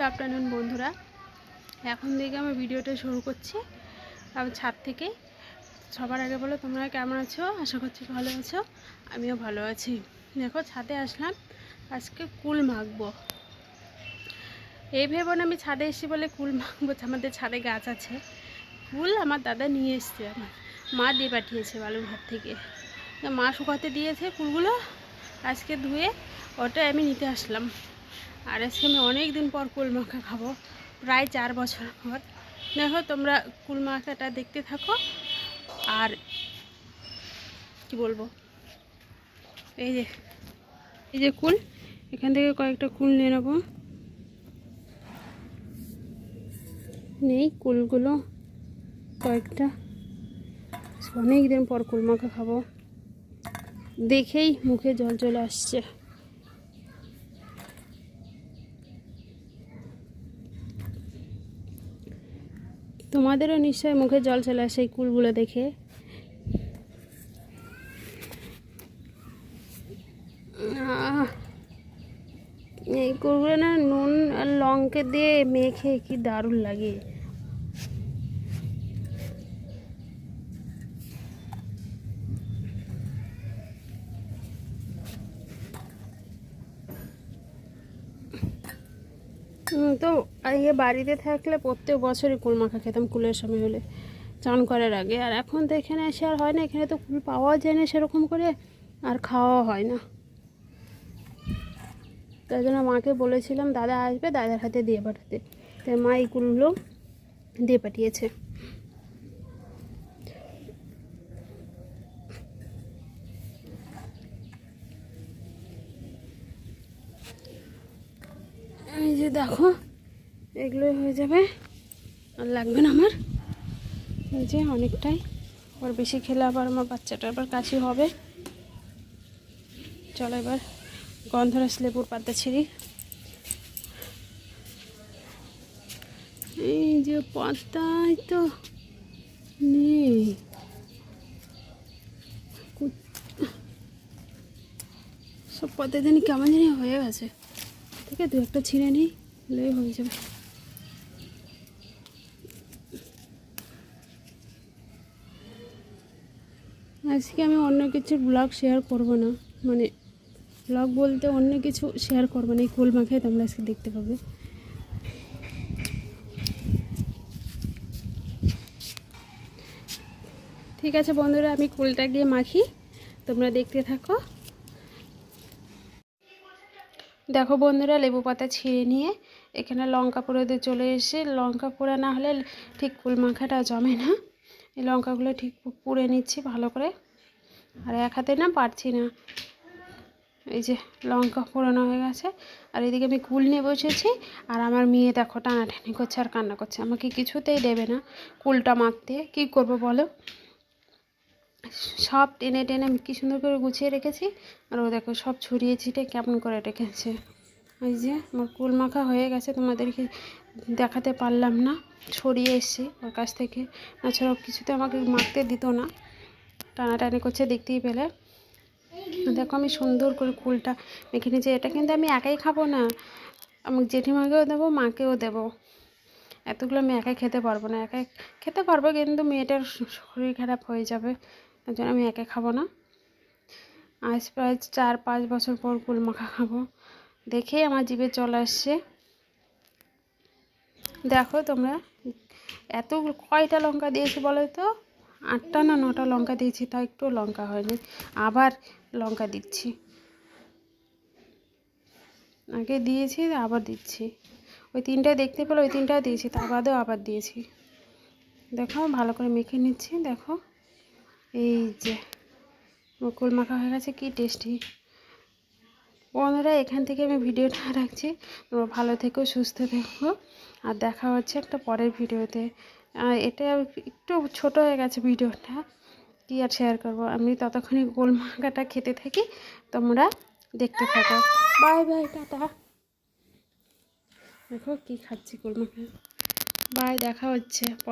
Afternoon বন্ধুরা, এখন থেকে আমি ভিডিওটা শুরু করছি। আমি ছাদ থেকে। সবার আগে বলো তোমরা কেমন আছো? আশা করছি ভালো আছো। আমিও ভালো আছি। দেখো ছাদে আসলাম, আজকে কুল মাখবো। এই ভেবো না আমি ছাদে এসেছি বলে কুল মাখবো। আমাদের ছাদে গাছ আছে। কুল আমার দাদা নিয়ে এসছে, আমার মা দিয়ে পাঠিয়েছে বালুরঘাট থেকে। মা শুকাতে দিয়েছে কুলগুলো, আজকে ধুয়ে ওটাই আমি নিতে আসলাম। আর আজকে আমি অনেক দিন পর কুল মাখা খাবো, প্রায় 4 বছর পর। দেখো তোমরা কুল মাখাটা দেখতে থাকো। আর কি বলবো, এই যে কুল, এখান থেকে কয়েকটা কুল নিয়ে নেবো। নেই কুলগুলো কয়েকটা, অনেক দিন পর কুল মাখা খাবো, দেখেই মুখে জল চলে আসছে। তোমাদেরও নিশ্চয়ই মুখে জল চলে আসে এই কুলগুলো দেখে। এই কুলগুলো না নুন আর লঙ্কা দিয়ে মেখে কি দারুণ লাগে। তো আগে বাড়িতে থাকলে প্রত্যেক বছরই কুল মাখা খেতাম কুলের সময় হলে, চান করার আগে। আর এখন তো এখানে এসে আর হয় না, এখানে তো কুল পাওয়া যায় না সেরকম করে, আর খাওয়া হয় না। তাই জন্য মাকে বলেছিলাম দাদা আসবে, দাদার হাতে দিয়ে পাঠাতে। তাই মা এই কুলগুলো দিয়ে পাঠিয়েছে। এই যে দেখো, এগুলোই হয়ে যাবে, আর লাগবে না আমার। এই যে অনেকটাই, আর বেশি খেলে আবার আমার বাচ্চাটা আবার কাশি হবে। চলো এবার গন্ধরাজ লেবুর পাতা ছিঁড়ি। এই যে পাতাই তো নেই, সব পাতা জানি কেমন জানি হয়ে গেছে। ঠিক আছে, 2-1টা ছিঁড়ে নিই, হলেই হয়ে যাবে। আজকে আমি অন্য কিছুর ব্লগ শেয়ার করব না, মানে ব্লগ বলতে অন্য কিছু শেয়ার করবো না। এই কুল মাখাই তোমরা আজকে দেখতে পাবে। ঠিক আছে বন্ধুরা, আমি কুলটা গিয়ে মাখি, তোমরা দেখতে থাকো। দেখো বন্ধুরা, লেবু পাতা ছিঁড়ে নিয়ে এখানে লঙ্কা পোড়াতে চলে এসে, লঙ্কা পোড়া না হলে ঠিক কুল মাখাটা জমে না। এই লঙ্কাগুলো ঠিক পুড়ে নিচ্ছি ভালো করে, আর এক হাতে না পারছি না। এই যে লঙ্কা পোড়ানো হয়ে গেছে, আর এদিকে আমি কুল নিয়ে বসেছি। আর আমার মেয়ে দেখো টানাটানি করছে আর কান্না করছে, আমাকে কিছুতেই দেবে না কুলটা মাখতে। কী করব বলো, সব টেনে টেনে আমি কী সুন্দর করে গুছিয়ে রেখেছি, আর ও দেখো সব ছড়িয়ে ছিটে কেমন করে রেখেছে। এই যে আমার কুল মাখা হয়ে গেছে, তোমাদেরকে দেখাতে পারলাম না, ছড়িয়ে এসছি ওর কাছ থেকে। তাছাড়া কিছুতে আমাকে মাখতে দিত না, টানাটানি করছে দেখতেই পেলে। দেখো আমি সুন্দর করে কুলটা মেখে নিয়েছি। এটা কিন্তু আমি একাই খাবো না, আমি জেঠিমাকেও দেবো, মাকেও দেবো। এতগুলো আমি একাই খেতে পারবো না, একাই খেতে পারবো কিন্তু মেয়েটার শরীর খারাপ হয়ে যাবে, তার জন্য আমি একাই খাবো না। আজ প্রায় 4-5 বছর পর কুল মাখা খাবো, দেখেই আমার জিভে চলে আসছে। দেখো তোমরা, এত কয়টা লঙ্কা দিয়েছি বলো তো? 8টা না 9টা লঙ্কা দিয়েছি, তা একটু লঙ্কা হয়নি, আবার লঙ্কা দিচ্ছি। আগে দিয়েছি আবার দিচ্ছি, ওই 3টায় দেখতে পেলে ওই 3টাও দিয়েছি, তার বাদেও আবার দিয়েছি। দেখো ভালো করে মেখে নিচ্ছি। দেখো এই যে কুল মাখা হয়ে গেছে, কি টেস্টি। বন্ধুরা এখান থেকে আমি ভিডিওটা রাখছি, তোমরা ভালো থেকো, সুস্থ থেকো, আর দেখা হচ্ছে একটা পরের ভিডিওতে। এটা একটু ছোট হয়ে গেছে ভিডিওটা, কি আর শেয়ার করবো। আমি ততক্ষণই কুল মাখাটা খেতে থাকি, তোমরা দেখতে থাকো। Bye bye, tata. দেখো কি খাচ্ছি কুল মাখা। বাই, দেখা হচ্ছে।